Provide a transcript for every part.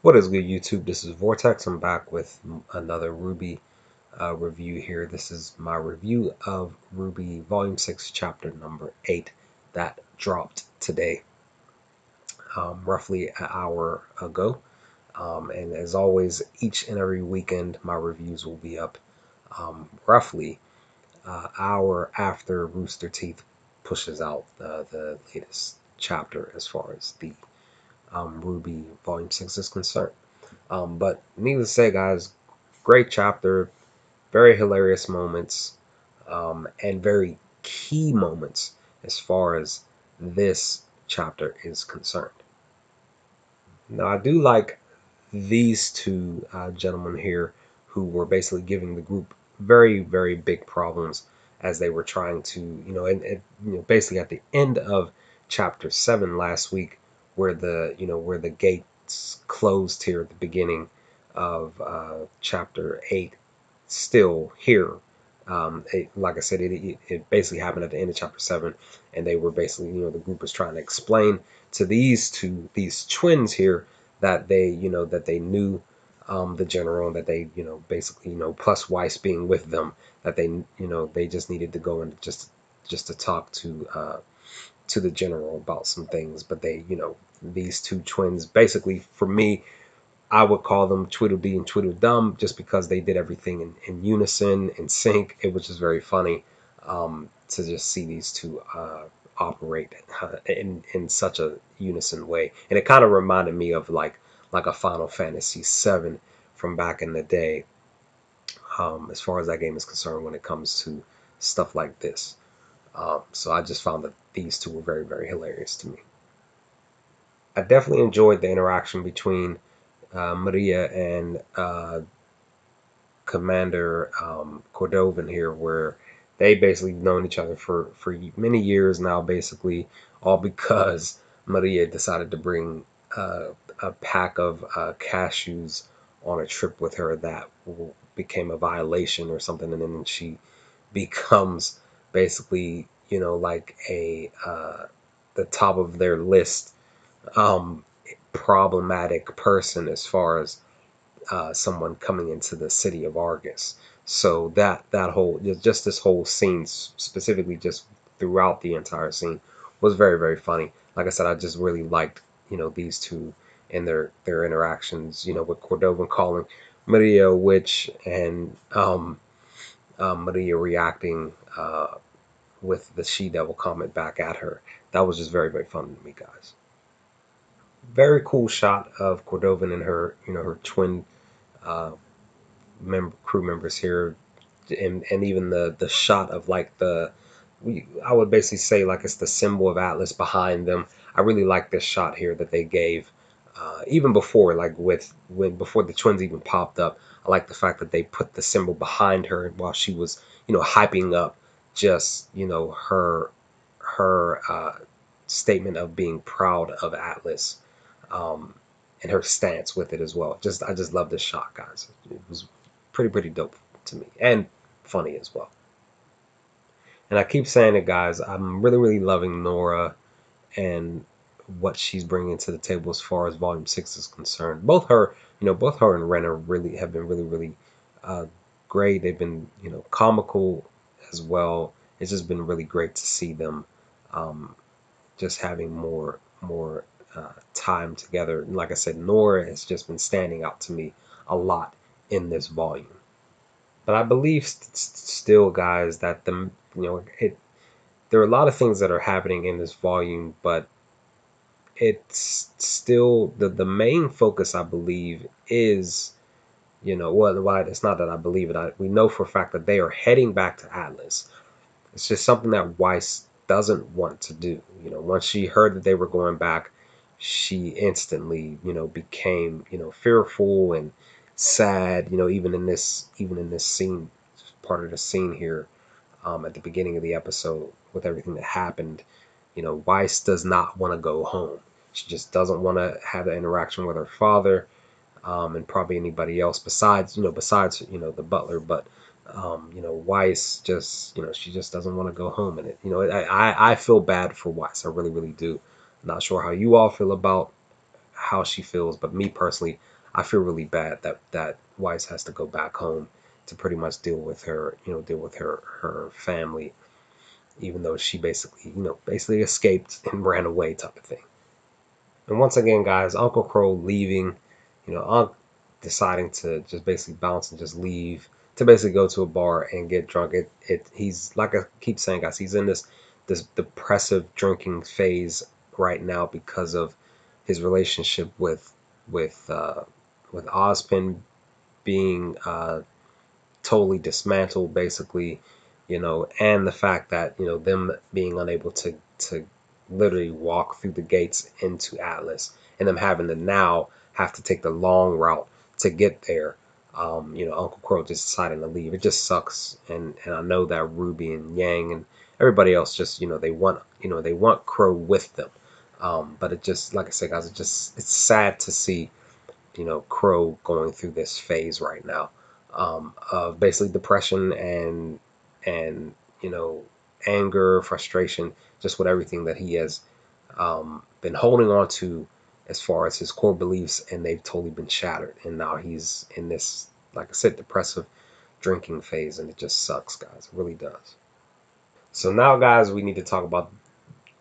What is good, YouTube? This is Vortex. I'm back with another RWBY review here. This is my review of RWBY Volume 6, Chapter number 8 that dropped today, roughly an hour ago. And as always, each and every weekend, my reviews will be up roughly an hour after Rooster Teeth pushes out the latest chapter as far as the RWBY Volume 6 is concerned. But needless to say, guys, great chapter, very hilarious moments, and very key moments as far as this chapter is concerned. Now, I do like these two gentlemen here who were basically giving the group very, very big problems as they were trying to, basically at the end of chapter 7 last week, where the gates closed here at the beginning of chapter 8, still here. Like I said, it basically happened at the end of chapter 7, and they were basically, the group was trying to explain to these twins here that they knew the general, and that they, basically, plus Weiss being with them, that they just needed to go and just to talk to the general about some things. But they, these two twins, basically, for me, I would call them Tweedledee and Tweedledum, just because they did everything in unison, in sync. It was just very funny to just see these two operate in such a unison way, and it kind of reminded me of like a Final Fantasy VII from back in the day, as far as that game is concerned when it comes to stuff like this. So I just found that these two were very, very hilarious to me. I definitely enjoyed the interaction between Maria and Commander Cordovan here, where they basically known each other for many years now, basically, all because Maria decided to bring a pack of cashews on a trip with her that became a violation or something, and then she becomes basically, like a the top of their list, um, problematic person as far as someone coming into the city of Argus. So that whole, just this whole scene, specifically just throughout the entire scene, was very, very funny. Like I said, I just really liked, these two and their interactions, with Cordovan calling Maria a witch, and Maria reacting with the she devil comment back at her. That was just very, very fun to me, guys. Very cool shot of Cordovan and her, her twin uh, crew members here, and even the shot of like I would basically say like it's the symbol of Atlas behind them. I really like this shot here that they gave, even before, like before the twins even popped up. I like the fact that they put the symbol behind her while she was, hyping up just, her statement of being proud of Atlas, um, and her stance with it as well. I just love this shot, guys. It was pretty dope to me, and funny as well. And I keep saying it, guys. I'm really, really loving Nora and what she's bringing to the table as far as Volume 6 is concerned. Both her and Ren have been really, really uh, great. They've been, comical as well. It's just been really great to see them, um, just having more time together. And like I said, Nora has just been standing out to me a lot in this volume. But I believe still, guys, that there are a lot of things that are happening in this volume, but it's still the main focus, I believe, is, well, it's not that I believe it. We know for a fact that they are heading back to Atlas. It's just something that Weiss doesn't want to do. Once she heard that they were going back, she instantly, became, fearful and sad. Even in this scene, part of the scene here, at the beginning of the episode, with everything that happened, Weiss does not want to go home. She just doesn't want to have the interaction with her father, and probably anybody else besides the butler. But Weiss just, she just doesn't want to go home. And I feel bad for Weiss. I really, really do. Not sure how you all feel about how she feels, but me personally, I feel really bad that Weiss has to go back home to pretty much deal with her, deal with her family, even though she basically, basically escaped and ran away type of thing. And once again, guys, Uncle Crow leaving, Unc deciding to just basically bounce and just leave to basically go to a bar and get drunk. He's like I keep saying, guys, he's in this depressive drinking phase right now because of his relationship with Ozpin being totally dismantled, basically, and the fact that them being unable to literally walk through the gates into Atlas, and them having to now have to take the long route to get there. Uncle Crow just deciding to leave. It just sucks, and I know that Ruby and Yang and everybody else just they want Crow with them. But it just, like I said, guys, it's sad to see Crow going through this phase right now, of basically depression and anger, frustration, just with everything that he has been holding on to as far as his core beliefs, and they've totally been shattered. And now he's in this, like I said, depressive drinking phase, and it just sucks, guys. It really does. So now, guys, we need to talk about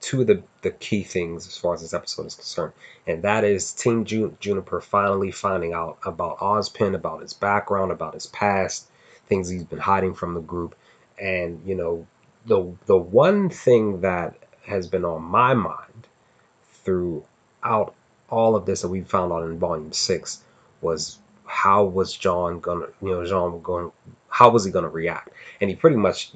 two of the key things as far as this episode is concerned, and that is Team Juniper finally finding out about Ozpin, about his background, about his past, things he's been hiding from the group. And the one thing that has been on my mind throughout all of this that we found out in Volume 6 was, how was John gonna, Jean going, how was he gonna react? And he pretty much,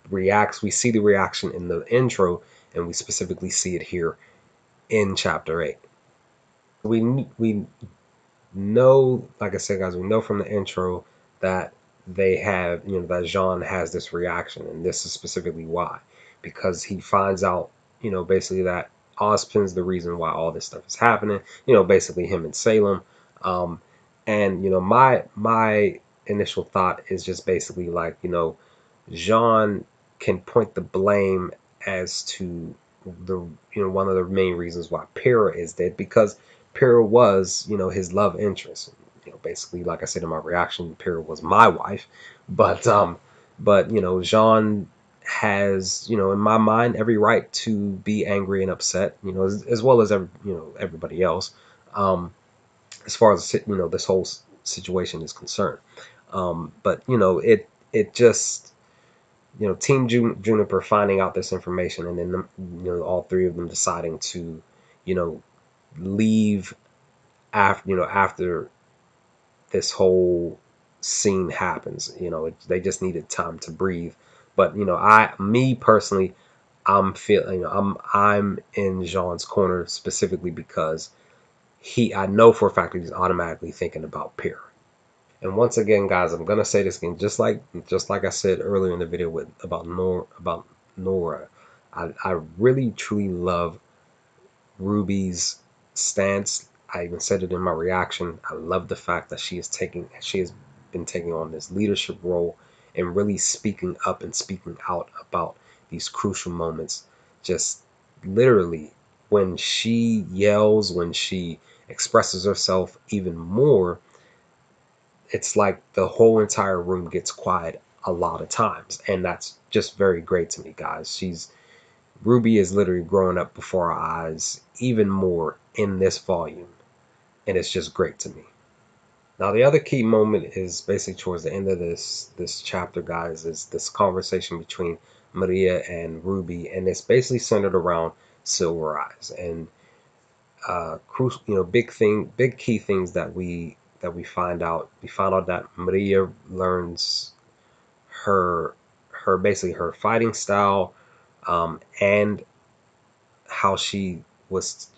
reacts. We see the reaction in the intro, and we specifically see it here in Chapter 8. We know, like I said, guys, we know from the intro that they have, that Jean has this reaction, and this is specifically why, because he finds out, basically that Ozpin's the reason why all this stuff is happening. Basically him and Salem, and my initial thought is just basically like, Jean can point the blame as to the one of the main reasons why Pyrrha is dead, because Pyrrha was, his love interest. Basically, like I said in my reaction, Pyrrha was my wife. But Jean has, in my mind, every right to be angry and upset, as well as everybody else, as far as this whole situation is concerned. But it just, Team Juniper finding out this information, and then all three of them deciding to, you know, leave after after this whole scene happens. They just needed time to breathe. But me personally, I'm feeling, I'm in Jean's corner specifically because I know for a fact that he's automatically thinking about Pierre. And once again, guys, I'm gonna say this again, just like I said earlier in the video about Nora. I really truly love Ruby's stance. I even said it in my reaction. I love the fact that she has been taking on this leadership role and really speaking up and speaking out about these crucial moments. Just literally, when she yells, when she expresses herself even more, it's like the whole entire room gets quiet a lot of times, and that's just very great to me, guys. Ruby is literally growing up before our eyes even more in this volume, and it's just great to me. Now, the other key moment is basically towards the end of this chapter, guys, is this conversation between Maria and Ruby, and it's basically centered around Silver Eyes. And crucial, big key things that we find out. We found out that Maria learns her basically her fighting style, and how she was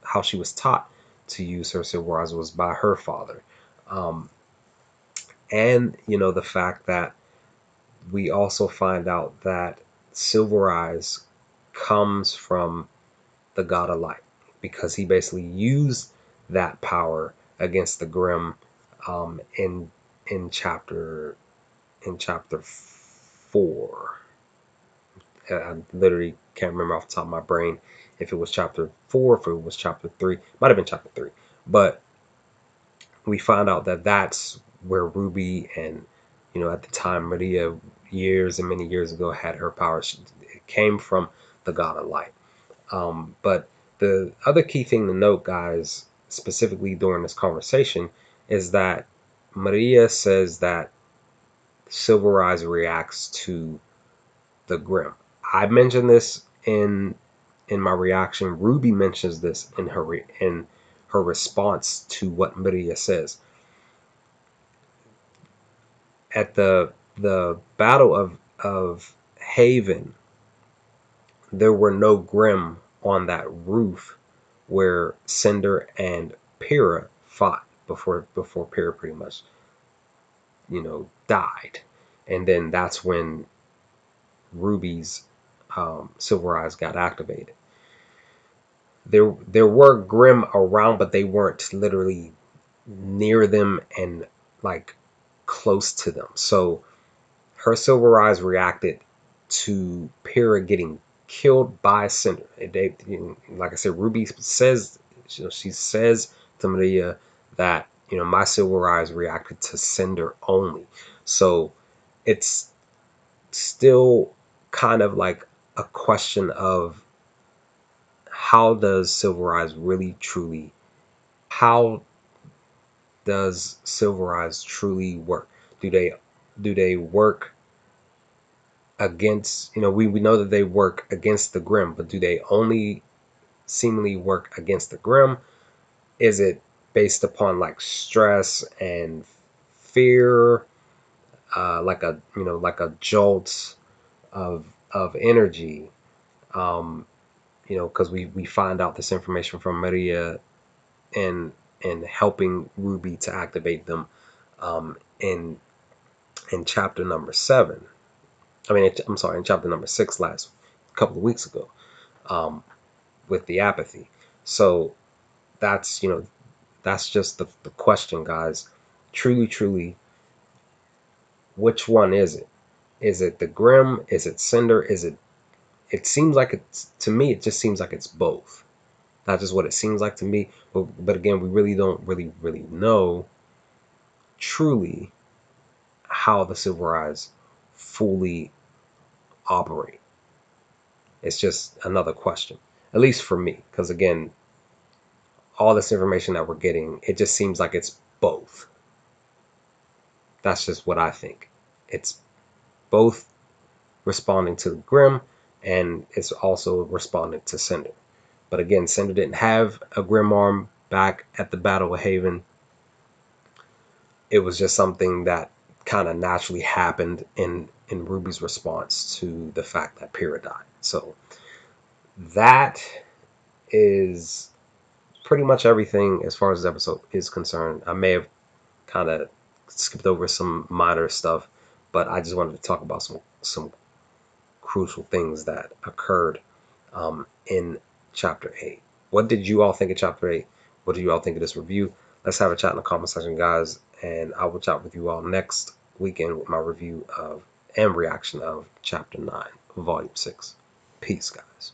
how she was taught to use her silver eyes was by her father, um, and the fact that we also find out that silver eyes comes from the god of light, because he basically used that power against the Grim, in chapter 4. I literally can't remember off the top of my brain if it was chapter 4, if it was chapter 3, might have been chapter 3. But we find out that that's where Ruby and, at the time, Maria, years and many years ago, had her power. It came from the god of light. But the other key thing to note, guys, specifically during this conversation, is that Maria says that Silver Eyes reacts to the Grim. I mentioned this in my reaction. Ruby mentions this in her response to what Maria says. At the Battle of Haven, there were no Grim on that roof where Cinder and Pyrrha fought before Pyrrha pretty much, died. And then that's when Ruby's Silver Eyes got activated. There were Grim around, but they weren't literally near them and like close to them. So her Silver Eyes reacted to Pyrrha getting killed by Cinder. Like I said, Ruby says, she says to Maria that, my Silver Eyes reacted to Cinder only. So it's still kind of like a question of how does Silver Eyes really truly, how does Silver Eyes truly work? Do they work against, we know that they work against the Grim, but do they only seemingly work against the Grim? Is it based upon like stress and fear, like a jolt of energy? Because we find out this information from Maria and helping Ruby to activate them in chapter number 7. I'm sorry, in chapter number 6 last couple of weeks ago, with the apathy. So that's that's just the question, guys. Truly, which one is it? Is it the Grim? Is it Cinder? It seems like it's, to me, it just seems like it's both. That's just what it seems like to me. But again, we really don't really know truly how the Silver Eyes fully operate. It's just another question, at least for me, because again, all this information that we're getting, it just seems like it's both. That's just what I think. It's both responding to the Grim, and it's also responding to Cinder. But again, Cinder didn't have a Grim arm back at the Battle of Haven. It was just something that kind of naturally happened in Ruby's response to the fact that Pyrrha died. So that is pretty much everything as far as this episode is concerned. I may have kind of skipped over some minor stuff, but I just wanted to talk about some crucial things that occurred in chapter 8. What did you all think of chapter 8? What do you all think of this review? Let's have a chat in the comment section, guys, and I will chat with you all next weekend with my review of and reaction of chapter 9, volume 6. Peace, guys.